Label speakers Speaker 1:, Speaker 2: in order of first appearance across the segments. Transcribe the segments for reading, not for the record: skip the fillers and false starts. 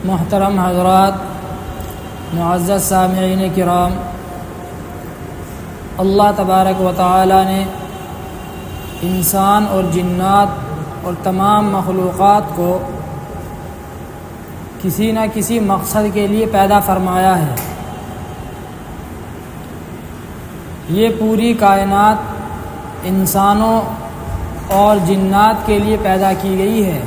Speaker 1: محترم حضرات، معزز سامعین کرام، اللہ تبارک و تعالی نے انسان اور جنات اور تمام مخلوقات کو کسی نہ کسی مقصد کے لیے پیدا فرمایا ہے۔ یہ پوری کائنات انسانوں اور جنات کے لیے پیدا کی گئی ہے۔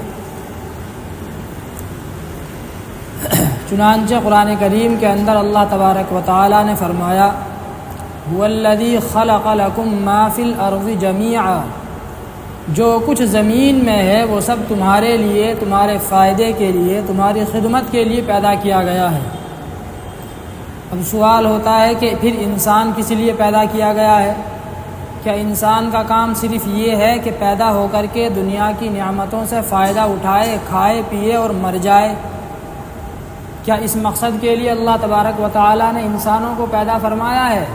Speaker 1: چنانچہ قرآن کریم کے اندر اللہ تبارک و تعالی نے فرمایا هو الذی خلق لکم ما فی الارض جمیعا، جو کچھ زمین میں ہے وہ سب تمہارے لیے، تمہارے فائدے کے لیے، تمہاری خدمت کے لیے پیدا کیا گیا ہے۔ اب سوال ہوتا ہے کہ پھر انسان کس لیے پیدا کیا گیا ہے؟ کیا انسان کا کام صرف یہ ہے کہ پیدا ہو کر کے دنیا کی نعمتوں سے فائدہ اٹھائے، کھائے پیے اور مر جائے؟ کیا اس مقصد کے لیے اللہ تبارک و تعالی نے انسانوں کو پیدا فرمایا ہے؟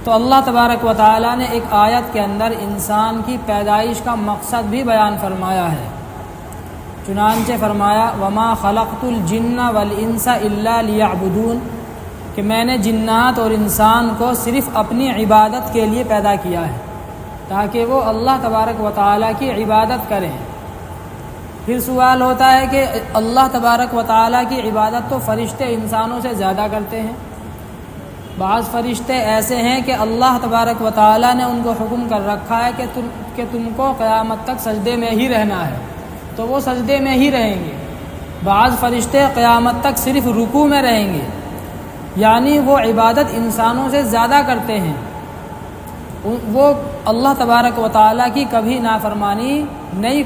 Speaker 1: تو اللہ تبارک و تعالی نے ایک آیت کے اندر انسان کی پیدائش کا مقصد بھی بیان فرمایا ہے۔ چنانچہ فرمایا وما خلقت الجن والانس الا لیعبدون، کہ میں نے جنات اور انسان کو صرف اپنی عبادت کے لیے پیدا کیا ہے، تاکہ وہ اللہ تبارک و تعالی کی عبادت کریں۔ پھر سوال ہوتا ہے کہ اللہ تبارک و تعالی کی عبادت تو فرشتے انسانوں سے زیادہ کرتے ہیں۔ بعض فرشتے ایسے ہیں کہ اللہ تبارک و تعالی نے ان کو حکم کر رکھا ہے کہ تم کو قیامت تک سجدے میں ہی رہنا ہے، تو وہ سجدے میں ہی رہیں گے۔ بعض فرشتے قیامت تک صرف رکوع میں رہیں گے، یعنی وہ عبادت انسانوں سے زیادہ کرتے ہیں، وہ اللہ تبارک و تعالی کی کبھی نافرمانی نہیں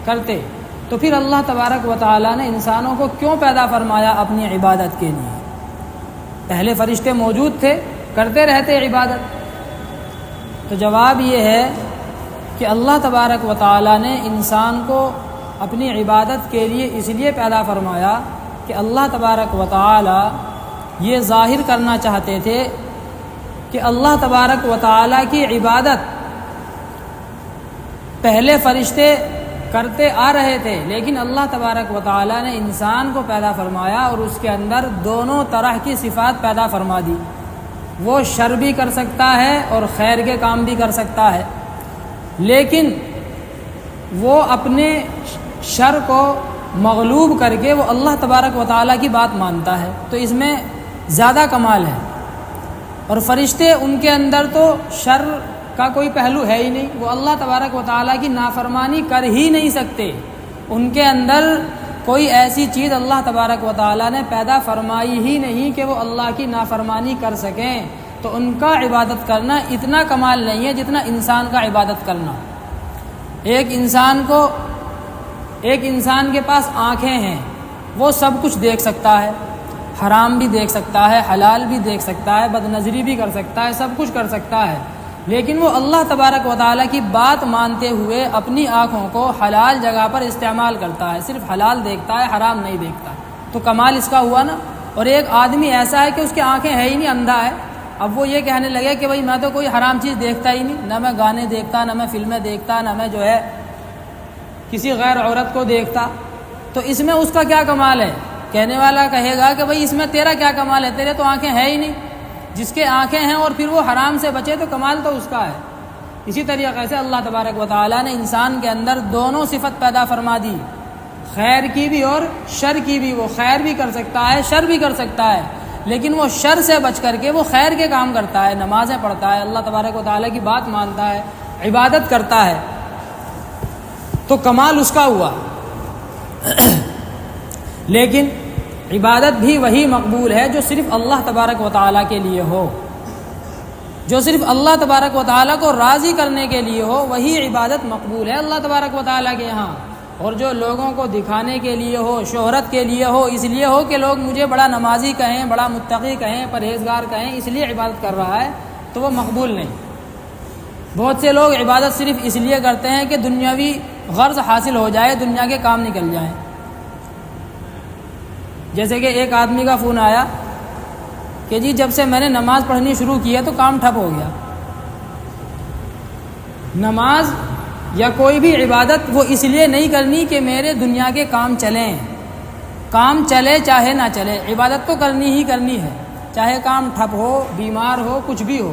Speaker 1: کرتے۔ تو پھر اللہ تبارک و تعالی نے انسانوں کو کیوں پیدا فرمایا اپنی عبادت کے لیے؟ پہلے فرشتے موجود تھے، کرتے رہتے عبادت۔ تو جواب یہ ہے کہ اللہ تبارک و تعالی نے انسان کو اپنی عبادت کے لیے اس لیے پیدا فرمایا کہ اللہ تبارک و تعالی یہ ظاہر کرنا چاہتے تھے کہ اللہ تبارک و تعالی کی عبادت پہلے فرشتے کرتے آ رہے تھے، لیکن اللہ تبارک و تعالی نے انسان کو پیدا فرمایا اور اس کے اندر دونوں طرح کی صفات پیدا فرما دی۔ وہ شر بھی کر سکتا ہے اور خیر کے کام بھی کر سکتا ہے، لیکن وہ اپنے شر کو مغلوب کر کے وہ اللہ تبارک و تعالی کی بات مانتا ہے، تو اس میں زیادہ کمال ہے۔ اور فرشتے ان کے اندر تو شر کا کوئی پہلو ہے ہی نہیں، وہ اللہ تبارک و تعالیٰ کی نافرمانی کر ہی نہیں سکتے، ان کے اندر کوئی ایسی چیز اللہ تبارک و تعالیٰ نے پیدا فرمائی ہی نہیں کہ وہ اللہ کی نافرمانی کر سکیں، تو ان کا عبادت کرنا اتنا کمال نہیں ہے جتنا انسان کا عبادت کرنا۔ ایک انسان کے پاس آنکھیں ہیں، وہ سب کچھ دیکھ سکتا ہے، حرام بھی دیکھ سکتا ہے، حلال بھی دیکھ سکتا ہے، بد نظری بھی کر سکتا ہے، سب کچھ کر سکتا ہے، لیکن وہ اللہ تبارک و تعالیٰ کی بات مانتے ہوئے اپنی آنکھوں کو حلال جگہ پر استعمال کرتا ہے، صرف حلال دیکھتا ہے، حرام نہیں دیکھتا، تو کمال اس کا ہوا نا۔ اور ایک آدمی ایسا ہے کہ اس کی آنکھیں ہے ہی نہیں، اندھا ہے، اب وہ یہ کہنے لگے کہ بھائی میں تو کوئی حرام چیز دیکھتا ہی نہیں، نہ میں گانے دیکھتا، نہ میں فلمیں دیکھتا، نہ میں جو ہے کسی غیر عورت کو دیکھتا، تو اس میں اس کا کیا کمال ہے؟ کہنے والا کہے گا کہ بھائی اس میں تیرا کیا کمال ہے، تیرے تو آنکھیں ہے ہی نہیں۔ جس کے آنکھیں ہیں اور پھر وہ حرام سے بچے تو کمال تو اس کا ہے۔ اسی طریقے سے اللہ تبارک و تعالیٰ نے انسان کے اندر دونوں صفت پیدا فرما دی، خیر کی بھی اور شر کی بھی۔ وہ خیر بھی کر سکتا ہے، شر بھی کر سکتا ہے، لیکن وہ شر سے بچ کر کے وہ خیر کے کام کرتا ہے، نمازیں پڑھتا ہے، اللہ تبارک و تعالیٰ کی بات مانتا ہے، عبادت کرتا ہے، تو کمال اس کا ہوا۔ لیکن عبادت بھی وہی مقبول ہے جو صرف اللہ تبارک و تعالیٰ کے لیے ہو، جو صرف اللہ تبارک و تعالیٰ کو راضی کرنے کے لیے ہو، وہی عبادت مقبول ہے اللہ تبارک و تعالیٰ کے یہاں۔ اور جو لوگوں کو دکھانے کے لیے ہو، شہرت کے لیے ہو، اس لیے ہو کہ لوگ مجھے بڑا نمازی کہیں، بڑا متقی کہیں، پرہیزگار کہیں، اس لیے عبادت کر رہا ہے، تو وہ مقبول نہیں۔ بہت سے لوگ عبادت صرف اس لیے کرتے ہیں کہ دنیاوی غرض حاصل ہو جائے، دنیا کے کام نکل جائیں۔ جیسے کہ ایک آدمی کا فون آیا کہ جی جب سے میں نے نماز پڑھنی شروع کی ہے تو کام ٹھپ ہو گیا۔ نماز یا کوئی بھی عبادت وہ اس لیے نہیں کرنی کہ میرے دنیا کے کام چلیں، کام چلے چاہے نہ چلے، عبادت تو کرنی ہی کرنی ہے، چاہے کام ٹھپ ہو، بیمار ہو، کچھ بھی ہو،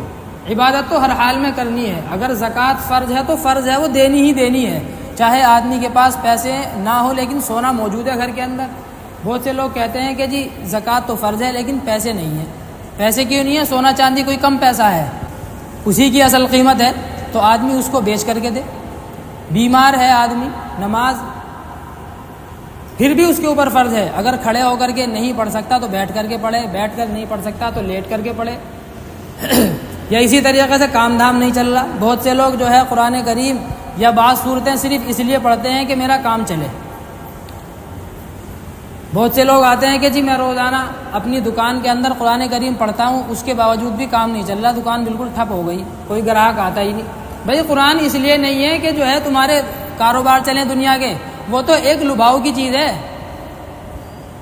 Speaker 1: عبادت تو ہر حال میں کرنی ہے۔ اگر زکوٰۃ فرض ہے تو فرض ہے، وہ دینی ہی دینی ہے، چاہے آدمی کے پاس پیسے نہ ہو لیکن سونا موجود ہے گھر کے اندر۔ بہت سے لوگ کہتے ہیں کہ جی زکوٰۃ تو فرض ہے لیکن پیسے نہیں ہیں۔ پیسے کیوں نہیں ہے؟ سونا چاندی کوئی کم پیسہ ہے، اسی کی اصل قیمت ہے، تو آدمی اس کو بیچ کر کے دے۔ بیمار ہے آدمی، نماز پھر بھی اس کے اوپر فرض ہے، اگر کھڑے ہو کر کے نہیں پڑھ سکتا تو بیٹھ کر کے پڑھے، بیٹھ کر نہیں پڑھ سکتا تو لیٹ کر کے پڑھے۔ یا اسی طریقے سے کام دھام نہیں چل رہا، بہت سے لوگ جو ہے قرآن کریم یا بعض صورتیں صرف اس لیے پڑھتے ہیں کہ میرا کام چلے۔ بہت سے لوگ آتے ہیں کہ جی میں روزانہ اپنی دکان کے اندر قرآن کریم پڑھتا ہوں، اس کے باوجود بھی کام نہیں چل رہا، دکان بالکل ٹھپ ہو گئی، کوئی گراہک آتا ہی نہیں۔ بھائی قرآن اس لیے نہیں ہے کہ جو ہے تمہارے کاروبار چلیں دنیا کے، وہ تو ایک لباؤ کی چیز ہے۔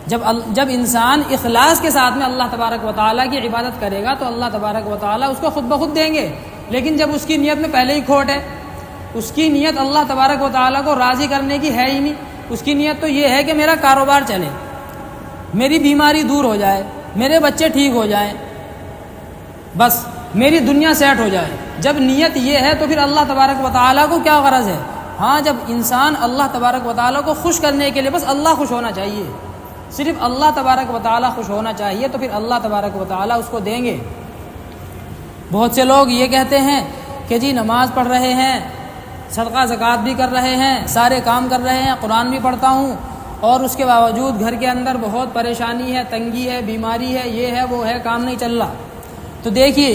Speaker 1: جب انسان اخلاص کے ساتھ میں اللہ تبارک و تعالیٰ کی عبادت کرے گا تو اللہ تبارک و تعالیٰ اس کو خود بخود دیں گے، لیکن جب اس کی نیت میں پہلے ہی کھوٹ ہے، اس کی نیت اللہ تبارک و تعالیٰ کو راضی کرنے کی ہے ہی نہیں، اس کی نیت تو یہ ہے کہ میرا کاروبار چلے، میری بیماری دور ہو جائے، میرے بچے ٹھیک ہو جائیں، بس میری دنیا سیٹ ہو جائے۔ جب نیت یہ ہے تو پھر اللہ تبارک و تعالیٰ کو کیا غرض ہے؟ ہاں، جب انسان اللہ تبارک و تعالیٰ کو خوش کرنے کے لیے، بس اللہ خوش ہونا چاہیے، صرف اللہ تبارک و تعالیٰ خوش ہونا چاہیے، تو پھر اللہ تبارک و تعالیٰ اس کو دیں گے۔ بہت سے لوگ یہ کہتے ہیں کہ جی نماز پڑھ رہے ہیں، صدقہ زکوٰۃ بھی کر رہے ہیں، سارے کام کر رہے ہیں، قرآن بھی پڑھتا ہوں، اور اس کے باوجود گھر کے اندر بہت پریشانی ہے، تنگی ہے، بیماری ہے، یہ ہے وہ ہے، کام نہیں چل رہا۔ تو دیکھیے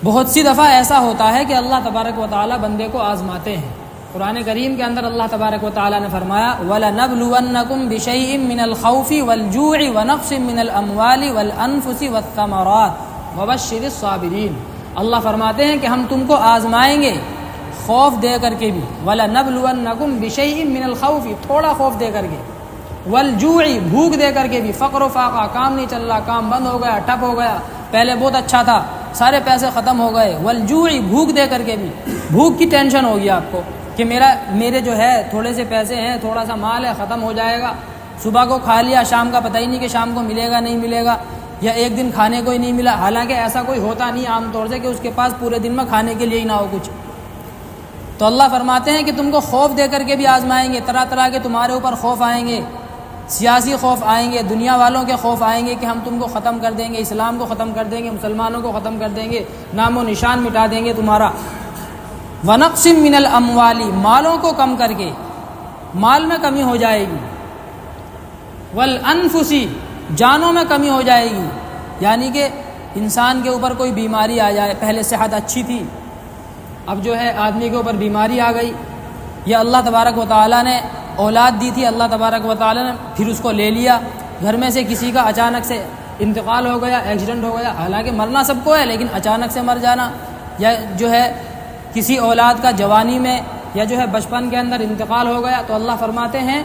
Speaker 1: بہت سی دفعہ ایسا ہوتا ہے کہ اللہ تبارک و تعالیٰ بندے کو آزماتے ہیں۔ قرآن کریم کے اندر اللہ تبارک و تعالیٰ نے فرمایا وَلَنَبْلُوَنَّكُمْ بِشَيْءٍ مِّنَ الْخَوْفِ وَالْجُوعِ وَنَقْصٍ مِّنَ الْأَمْوَالِ وَالْأَنفُسِ وَالثَّمَرَاتِ وَبَشِّرِ الصَّابِرِينَ۔ اللہ فرماتے ہیں کہ ہم تم کو آزمائیں گے خوف دے کر کے بھی، وَلَنَبْلُوَنَّكُمْ بِشَيْءٍ مِّنَ الْخَوْفِ تھوڑا خوف دے کر کے، وَالْجُوعِ بھوک دے کر کے بھی، فقر و فاقہ، کام نہیں چل رہا، کام بند ہو گیا، ٹھپ ہو گیا، پہلے بہت اچھا تھا، سارے پیسے ختم ہو گئے، وَالْجُوعِ بھوک دے کر کے بھی، بھوک کی ٹینشن ہوگی آپ کو کہ میرے جو ہے تھوڑے سے پیسے ہیں، تھوڑا سا مال ہے، ختم ہو جائے گا، صبح کو کھا لیا، شام کا پتہ ہی نہیں کہ شام کو ملے گا نہیں ملے گا، یا ایک دن کھانے کو ہی نہیں ملا، حالانکہ ایسا کوئی ہوتا نہیں عام طور سے کہ اس کے پاس پورے دن میں کھانے کے لیے ہی نہ ہو کچھ۔ تو اللہ فرماتے ہیں کہ تم کو خوف دے کر کے بھی آزمائیں گے، طرح طرح کے تمہارے اوپر خوف آئیں گے، سیاسی خوف آئیں گے، دنیا والوں کے خوف آئیں گے کہ ہم تم کو ختم کر دیں گے، اسلام کو ختم کر دیں گے، مسلمانوں کو ختم کر دیں گے، نام و نشان مٹا دیں گے تمہارا۔ وَنَقْصٍ مِّنَ الْأَمْوَالِ مالوں کو کم کر کے، مال میں کمی ہو جائے گی، وَالْأَنفُسِ جانوں میں کمی ہو جائے گی، یعنی کہ انسان کے اوپر کوئی بیماری آ جائے، پہلے صحت اچھی تھی، اب جو ہے آدمی کے اوپر بیماری آ گئی، یا اللہ تبارک و تعالیٰ نے اولاد دی تھی، اللہ تبارک و تعالیٰ نے پھر اس کو لے لیا، گھر میں سے کسی کا اچانک سے انتقال ہو گیا، ایکسیڈنٹ ہو گیا، حالانکہ مرنا سب کو ہے لیکن اچانک سے مر جانا، یا جو ہے کسی اولاد کا جوانی میں یا جو ہے بچپن کے اندر انتقال ہو گیا، تو اللہ فرماتے ہیں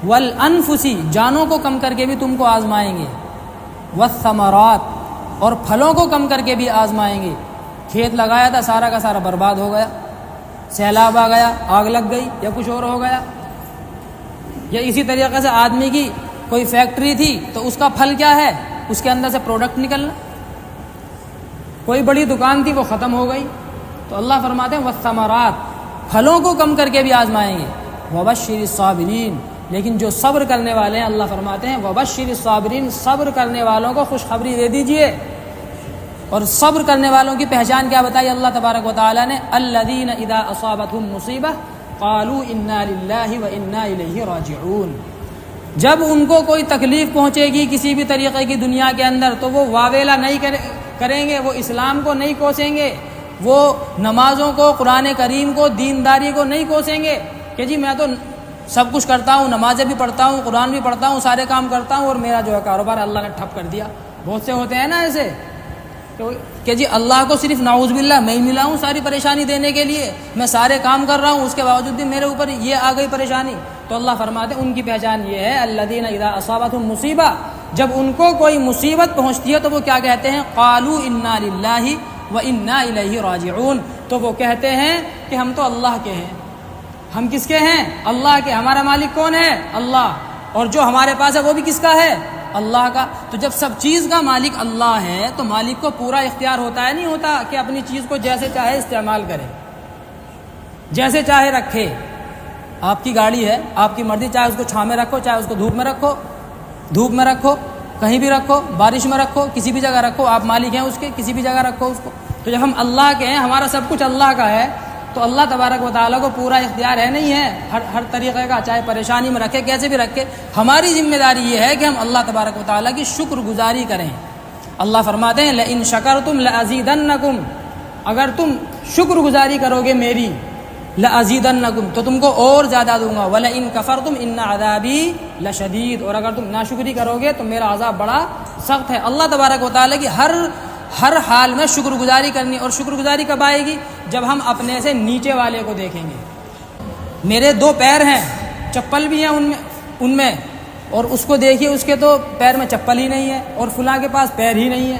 Speaker 1: وَالْأَنفُسِ جانوں کو کم کر کے بھی تم کو آزمائیں گے، وَالثَّمَرَاتِ اور پھلوں کو کم کر کے بھی آزمائیں گے۔ کھیت لگایا تھا، سارا کا سارا برباد ہو گیا، سیلاب آ گیا، آگ لگ گئی، یا کچھ اور ہو گیا، یا اسی طریقے سے آدمی کی کوئی فیکٹری تھی تو اس کا پھل کیا ہے؟ اس کے اندر سے پروڈکٹ نکلنا، کوئی بڑی دکان تھی وہ ختم ہو گئی، تو اللہ فرماتے ہیں والثمرات پھلوں کو کم کر کے بھی آزمائیں گے، وبشر الصابرین لیکن جو صبر کرنے والے ہیں اللہ فرماتے ہیں وبشر الصابرین صبر کرنے والوں کو خوشخبری دے دیجئے۔ اور صبر کرنے والوں کی پہچان کیا بتائی اللہ تبارک و تعالیٰ نے؟ الذین اذا اصابتهم مصیبہ قالوا انا للہ وانا الیہ راجعون، جب ان کو کوئی تکلیف پہنچے گی کسی بھی طریقے کی دنیا کے اندر تو وہ واویلا نہیں کریں گے، وہ اسلام کو نہیں کوسیں گے، وہ نمازوں کو، قرآن کریم کو، دینداری کو نہیں کوسیں گے کہ جی میں تو سب کچھ کرتا ہوں، نمازیں بھی پڑھتا ہوں، قرآن بھی پڑھتا ہوں، سارے کام کرتا ہوں، اور میرا جو ہے کاروبار اللہ نے ٹھپ کر دیا۔ بہت سے ہوتے ہیں نا ایسے کہ جی اللہ کو صرف نعوذ باللہ میں ہی ملا ہوں ساری پریشانی دینے کے لیے، میں سارے کام کر رہا ہوں اس کے باوجود بھی میرے اوپر یہ آ گئی پریشانی۔ تو اللہ فرماتے ہیں ان کی پہچان یہ ہے الذین اذا اصابتهم مصیبہ، جب ان کو کوئی مصیبت پہنچتی ہے تو وہ کیا کہتے ہیں؟ قالوا انا للہ وانا الیہ راجعون، تو وہ کہتے ہیں کہ ہم تو اللہ کے ہیں۔ ہم کس کے ہیں؟ اللہ کے۔ ہمارا مالک کون ہے؟ اللہ۔ اور جو ہمارے پاس ہے وہ بھی کس کا ہے؟ اللہ کا۔ تو جب سب چیز کا مالک اللہ ہے تو مالک کو پورا اختیار ہوتا ہے نہیں ہوتا کہ اپنی چیز کو جیسے چاہے استعمال کرے، جیسے چاہے رکھے۔ آپ کی گاڑی ہے، آپ کی مرضی، چاہے اس کو چھاں میں رکھو، چاہے اس کو دھوپ میں رکھو، دھوپ میں رکھو، کہیں بھی رکھو، بارش میں رکھو، کسی بھی جگہ رکھو، آپ مالک ہیں اس کے، کسی بھی جگہ رکھو اس کو۔ تو جب ہم اللہ کے ہیں، ہمارا سب کچھ اللہ کا ہے، تو اللہ تبارک و تعالیٰ کو پورا اختیار ہے نہیں ہے ہر طریقے کا، چاہے پریشانی میں رکھے، کیسے بھی رکھے۔ ہماری ذمہ داری یہ ہے کہ ہم اللہ تبارک و تعالیٰ کی شکر گزاری کریں۔ اللہ فرماتے ہیں لئن شکرتم لازیدنکم، اگر تم شکر گزاری کرو گے میری، لازیدنکم، تو تم کو اور زیادہ دوں گا، ولئن کفرتم ان عذابی لشدید، اور اگر تم ناشکری کرو گے تو میرا عذاب بڑا سخت ہے۔ اللہ تبارک و تعالیٰ کی ہر حال میں شکر گزاری کرنی، اور شکر گزاری کب آئے گی؟ جب ہم اپنے سے نیچے والے کو دیکھیں گے۔ میرے 2 پیر ہیں، چپل بھی ہیں ان میں، اور اس کو دیکھیے اس کے تو پیر میں چپل ہی نہیں ہے، اور فلاں کے پاس پیر ہی نہیں ہے۔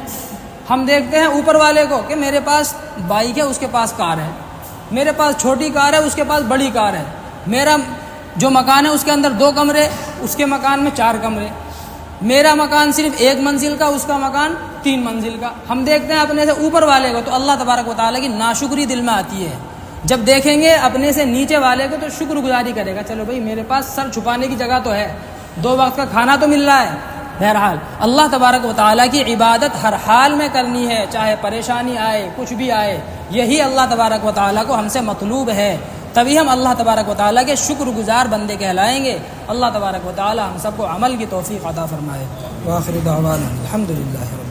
Speaker 1: ہم دیکھتے ہیں اوپر والے کو کہ میرے پاس بائک ہے، اس کے پاس کار ہے، میرے پاس چھوٹی کار ہے، اس کے پاس بڑی کار ہے، میرا جو مکان ہے اس کے اندر 2 کمرے، اس کے مکان میں 4 کمرے، میرا مکان صرف 1 منزل کا، اس کا مکان 3 منزل کا۔ ہم دیکھتے ہیں اپنے سے اوپر والے کو، تو اللہ تبارک و تعالیٰ کی ناشکری دل میں آتی ہے۔ جب دیکھیں گے اپنے سے نیچے والے کو تو شکر گزاری کرے گا، چلو بھائی میرے پاس سر چھپانے کی جگہ تو ہے، 2 وقت کا کھانا تو مل رہا ہے۔ بہرحال اللہ تبارک و تعالیٰ کی عبادت ہر حال میں کرنی ہے، چاہے پریشانی آئے، کچھ بھی آئے، یہی اللہ تبارک و تعالیٰ کو ہم سے مطلوب ہے، تبھی ہم اللہ تبارک و تعالیٰ کے شکر گزار بندے کہلائیں گے۔ اللہ تبارک و تعالیٰ ہم سب کو عمل کی توفیق عطا فرمائے۔ وآخر دعوانا الحمدللہ۔